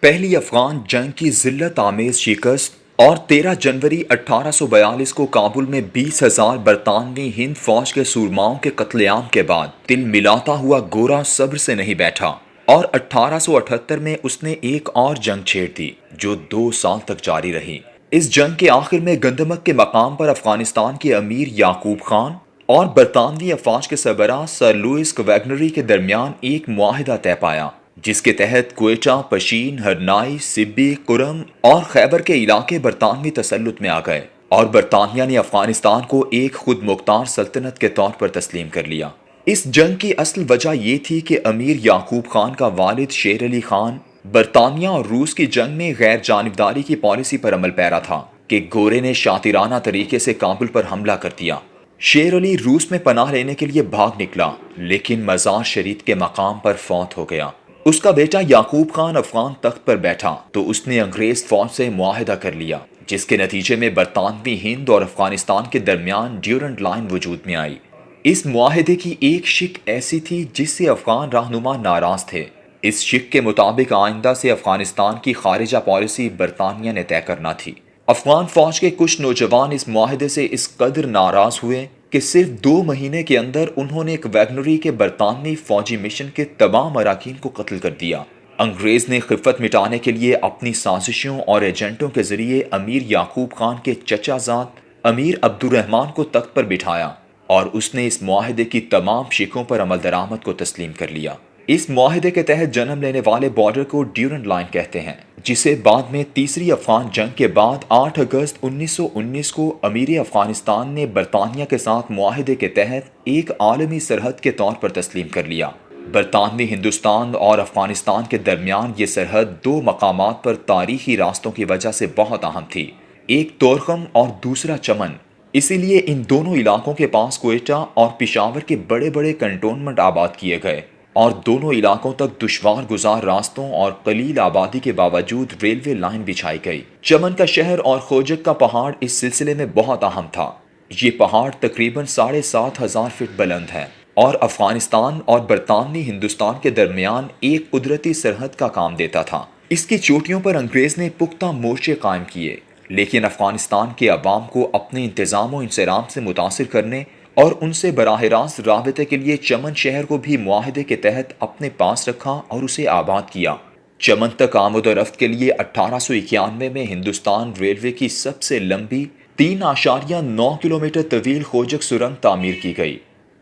پہلی افغان جنگ کی ذلت آمیز شکست اور 13 جنوری 1842 کو کابل میں 20,000 برطانوی ہند فوج کے سورماؤں کے قتل عام کے بعد دل ملاتا ہوا گورا صبر سے نہیں بیٹھا اور 1878 میں اس نے ایک اور جنگ چھیڑ دی جو 2 سال تک جاری رہی۔ اس جنگ کے آخر میں گندمک کے مقام پر افغانستان کے امیر یعقوب خان اور برطانوی افواج کے سربراہ سر لوئس کویگنری کے درمیان ایک معاہدہ طے پایا، جس کے تحت کوئٹہ، پشین، ہرنائی، سبی، کرم اور خیبر کے علاقے برطانوی تسلط میں آ گئے اور برطانیہ نے افغانستان کو ایک خود مختار سلطنت کے طور پر تسلیم کر لیا۔ اس جنگ کی اصل وجہ یہ تھی کہ امیر یعقوب خان کا والد شیر علی خان برطانیہ اور روس کی جنگ میں غیر جانبداری کی پالیسی پر عمل پیرا تھا کہ گورے نے شاطرانہ طریقے سے کابل پر حملہ کر دیا۔ شیر علی روس میں پناہ لینے کے لیے بھاگ نکلا، لیکن مزار شریف کے مقام پر فوت ہو گیا۔ اس کا بیٹا یعقوب خان افغان تخت پر بیٹھا تو اس نے انگریز فوج سے معاہدہ کر لیا، جس کے نتیجے میں برطانوی ہند اور افغانستان کے درمیان ڈیورنٹ لائن وجود میں آئی۔ اس معاہدے کی ایک شق ایسی تھی جس سے افغان رہنما ناراض تھے۔ اس شق کے مطابق آئندہ سے افغانستان کی خارجہ پالیسی برطانیہ نے طے کرنا تھی۔ افغان فوج کے کچھ نوجوان اس معاہدے سے اس قدر ناراض ہوئے کہ صرف 2 مہینے کے اندر انہوں نے کویگنری کے برطانوی فوجی مشن کے تمام اراکین کو قتل کر دیا۔ انگریز نے خفت مٹانے کے لیے اپنی سازشوں اور ایجنٹوں کے ذریعے امیر یعقوب خان کے چچا زاد امیر عبد الرحمن کو تخت پر بٹھایا اور اس نے اس معاہدے کی تمام شقوں پر عمل درآمد کو تسلیم کر لیا۔ اس معاہدے کے تحت جنم لینے والے بارڈر کو ڈیورنٹ لائن کہتے ہیں، جسے بعد میں تیسری افغان جنگ کے بعد 8 اگست 1919 کو امیر افغانستان نے برطانیہ کے ساتھ معاہدے کے تحت ایک عالمی سرحد کے طور پر تسلیم کر لیا۔ برطانوی ہندوستان اور افغانستان کے درمیان یہ سرحد 2 مقامات پر تاریخی راستوں کی وجہ سے بہت اہم تھی، ایک تورخم اور دوسرا چمن۔ اسی لیے ان دونوں علاقوں کے پاس کوئٹہ اور پشاور کے بڑے بڑے کنٹونمنٹ آباد کیے گئے اور دونوں علاقوں تک دشوار گزار راستوں اور قلیل آبادی کے باوجود ریلوے لائن بچھائی گئی۔ چمن کا شہر اور خوجک کا پہاڑ اس سلسلے میں بہت اہم تھا۔ یہ پہاڑ تقریباً 7,500 فٹ بلند ہے اور افغانستان اور برطانوی ہندوستان کے درمیان ایک قدرتی سرحد کا کام دیتا تھا۔ اس کی چوٹیوں پر انگریز نے پختہ مورچے قائم کیے، لیکن افغانستان کے عوام کو اپنے انتظام و انصرام سے متاثر کرنے اور ان سے براہ راست رابطے کے لیے چمن شہر کو بھی معاہدے کے تحت اپنے پاس رکھا اور اسے آباد کیا۔ چمن تک آمد و رفت کے لیے 1891 میں ہندوستان ریلوے کی سب سے لمبی 3.9 کلومیٹر طویل خوجک سرنگ تعمیر کی گئی،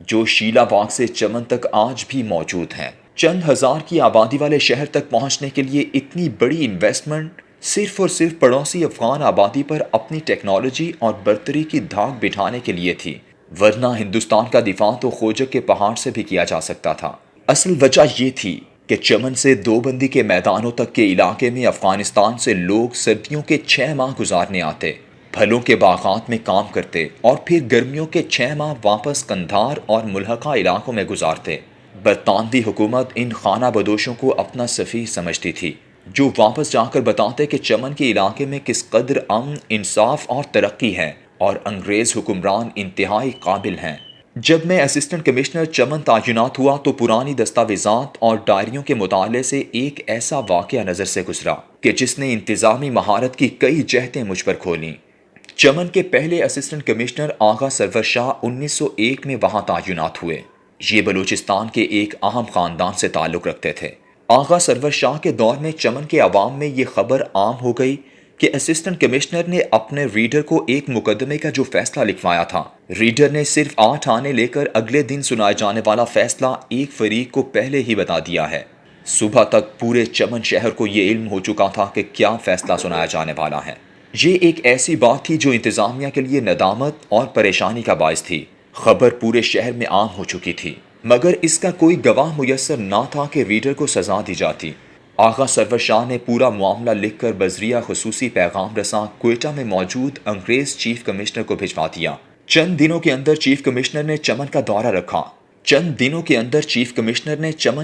جو شیلا باغ سے چمن تک آج بھی موجود ہیں۔ چند ہزار کی آبادی والے شہر تک پہنچنے کے لیے اتنی بڑی انویسٹمنٹ صرف اور صرف پڑوسی افغان آبادی پر اپنی ٹیکنالوجی اور برتری کی دھاک بٹھانے کے لیے تھی، ورنہ ہندوستان کا دفاع تو خوجک کے پہاڑ سے بھی کیا جا سکتا تھا۔ اصل وجہ یہ تھی کہ چمن سے دوبندی کے میدانوں تک کے علاقے میں افغانستان سے لوگ سردیوں کے 6 ماہ گزارنے آتے، پھلوں کے باغات میں کام کرتے اور پھر گرمیوں کے 6 ماہ واپس قندھار اور ملحقہ علاقوں میں گزارتے۔ برطانوی حکومت ان خانہ بدوشوں کو اپنا سفیر سمجھتی تھی، جو واپس جا کر بتاتے کہ چمن کے علاقے میں کس قدر امن، انصاف اور ترقی ہے اور انگریز حکمران انتہائی قابل ہیں۔ جب میں اسسٹنٹ کمشنر چمن تعینات ہوا تو پرانی دستاویزات اور ڈائریوں کے مطالعے سے ایک ایسا واقعہ نظر سے گزرا کہ جس نے انتظامی مہارت کی کئی جہتیں مجھ پر کھولیں۔ چمن کے پہلے اسسٹنٹ کمشنر آغا سرور شاہ 1901 میں وہاں تعینات ہوئے۔ یہ بلوچستان کے ایک اہم خاندان سے تعلق رکھتے تھے۔ آغا سرور شاہ کے دور میں چمن کے عوام میں یہ خبر عام ہو گئی کہ اسسٹنٹ کمشنر نے اپنے ریڈر کو ایک مقدمے کا جو فیصلہ لکھوایا تھا، ریڈر نے صرف 8 آنے لے کر اگلے دن سنائے جانے والا فیصلہ ایک فریق کو پہلے ہی بتا دیا ہے۔ صبح تک پورے چمن شہر کو یہ علم ہو چکا تھا کہ کیا فیصلہ سنایا جانے والا ہے۔ یہ ایک ایسی بات تھی جو انتظامیہ کے لیے ندامت اور پریشانی کا باعث تھی۔ خبر پورے شہر میں عام ہو چکی تھی، مگر اس کا کوئی گواہ میسر نہ تھا کہ ریڈر کو سزا دی جاتی۔ آغا سرور شاہ نے پورا معاملہ لکھ کر بذریعہ خصوصی پیغام رساں کوئٹہ میں موجود انگریز چیف کمشنر کو بھجوا دیا۔ چند دنوں کے اندر چیف کمشنر نے چمن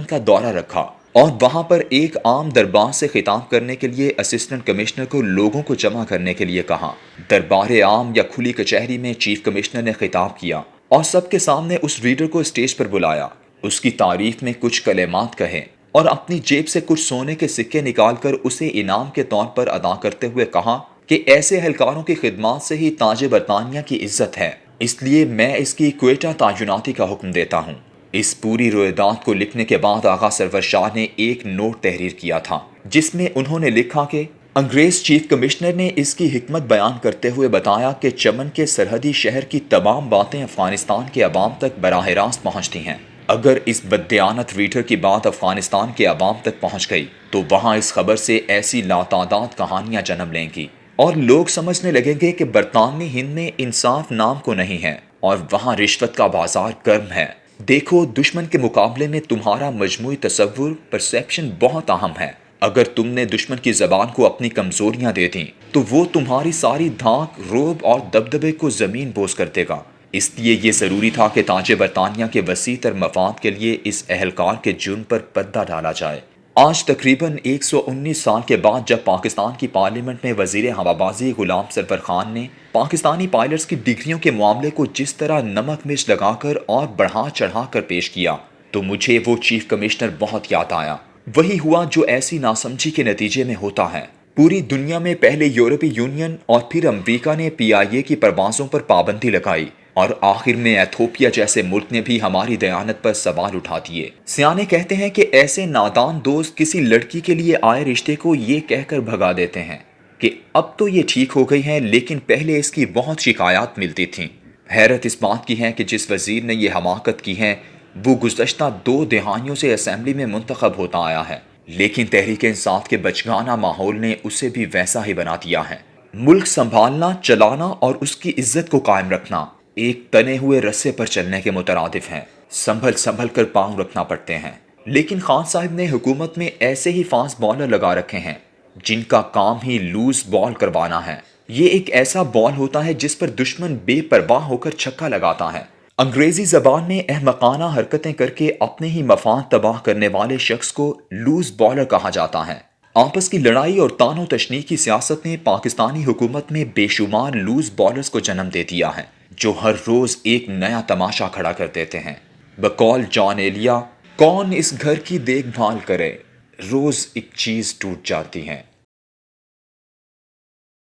کا دورہ رکھا اور وہاں پر ایک عام دربار سے خطاب کرنے کے لیے اسسٹنٹ کمشنر کو لوگوں کو جمع کرنے کے لیے کہا۔ دربار عام یا کھلی کچہری میں چیف کمشنر نے خطاب کیا اور سب کے سامنے اس ریڈر کو اسٹیج پر بلایا، اس کی تعریف میں کچھ کلمات کہے اور اپنی جیب سے کچھ سونے کے سکے نکال کر اسے انعام کے طور پر ادا کرتے ہوئے کہا کہ ایسے اہلکاروں کی خدمات سے ہی تاج برطانیہ کی عزت ہے، اس لیے میں اس کی کوئٹہ تعیناتی کا حکم دیتا ہوں۔ اس پوری روایت کو لکھنے کے بعد آغا سرور شاہ نے ایک نوٹ تحریر کیا تھا جس میں انہوں نے لکھا کہ انگریز چیف کمشنر نے اس کی حکمت بیان کرتے ہوئے بتایا کہ چمن کے سرحدی شہر کی تمام باتیں افغانستان کے عوام تک براہ راست پہنچتی ہیں۔ اگر اس بددیانت ریڈر کی بات افغانستان کے عوام تک پہنچ گئی تو وہاں اس خبر سے ایسی لاتعداد کہانیاں جنم لیں گی اور لوگ سمجھنے لگیں گے کہ برطانوی ہند میں انصاف نام کو نہیں ہے اور وہاں رشوت کا بازار گرم ہے۔ دیکھو، دشمن کے مقابلے میں تمہارا مجموعی تصور پرسیپشن بہت اہم ہے۔ اگر تم نے دشمن کی زبان کو اپنی کمزوریاں دے دیں تو وہ تمہاری ساری دھاک، روب اور دبدبے کو زمین بوس کر دے گا۔ اس لیے یہ ضروری تھا کہ تاج برطانیہ کے وسیع تر مفاد کے لیے اس اہلکار کے جرم پر پردہ ڈالا جائے۔ آج تقریباً 119 سال کے بعد جب پاکستان کی پارلیمنٹ میں وزیر ہوابازی غلام سرور خان نے پاکستانی پائلٹس کی ڈگریوں کے معاملے کو جس طرح نمک مرچ لگا کر اور بڑھا چڑھا کر پیش کیا تو مجھے وہ چیف کمشنر بہت یاد آیا۔ وہی ہوا جو ایسی ناسمجھی کے نتیجے میں ہوتا ہے۔ پوری دنیا میں پہلے یورپی یونین اور پھر امریکہ نے PIA کی پروازوں پر پابندی لگائی اور آخر میں ایتھوپیا جیسے ملک نے بھی ہماری دیانت پر سوال اٹھا دیے۔ سیانے کہتے ہیں کہ ایسے نادان دوست کسی لڑکی کے لیے آئے رشتے کو یہ کہہ کر بھگا دیتے ہیں کہ اب تو یہ ٹھیک ہو گئی ہیں لیکن پہلے اس کی بہت شکایات ملتی تھیں۔ حیرت اس بات کی ہے کہ جس وزیر نے یہ حماقت کی ہے وہ گزشتہ 2 دہائیوں سے اسمبلی میں منتخب ہوتا آیا ہے، لیکن تحریک انصاف کے بچگانہ ماحول نے اسے بھی ویسا ہی بنا دیا ہے۔ ملک سنبھالنا، چلانا اور اس کی عزت کو قائم رکھنا ایک تنے ہوئے رسے پر چلنے کے مترادف ہیں۔ سنبھل سنبھل کر پاؤں رکھنا پڑتے ہیں۔ لیکن خان صاحب نے حکومت میں ایسے ہی فاسٹ بالر لگا رکھے ہیں جن کا کام ہی لوز بال کروانا ہے۔ یہ ایک ایسا بال ہوتا ہے جس پر دشمن بے پرواہ ہو کر چھکا لگاتا ہے۔ انگریزی زبان میں احمقانہ حرکتیں کر کے اپنے ہی مفاد تباہ کرنے والے شخص کو لوز بالر کہا جاتا ہے۔ آپس کی لڑائی اور تان و تشنیع کی سیاست نے پاکستانی حکومت میں بے شمار لوز بالرز کو جنم دے دیا ہے جو ہر روز ایک نیا تماشا کھڑا کر دیتے ہیں۔ بقول جان ایلیا، کون اس گھر کی دیکھ بھال کرے، روز ایک چیز ٹوٹ جاتی ہے۔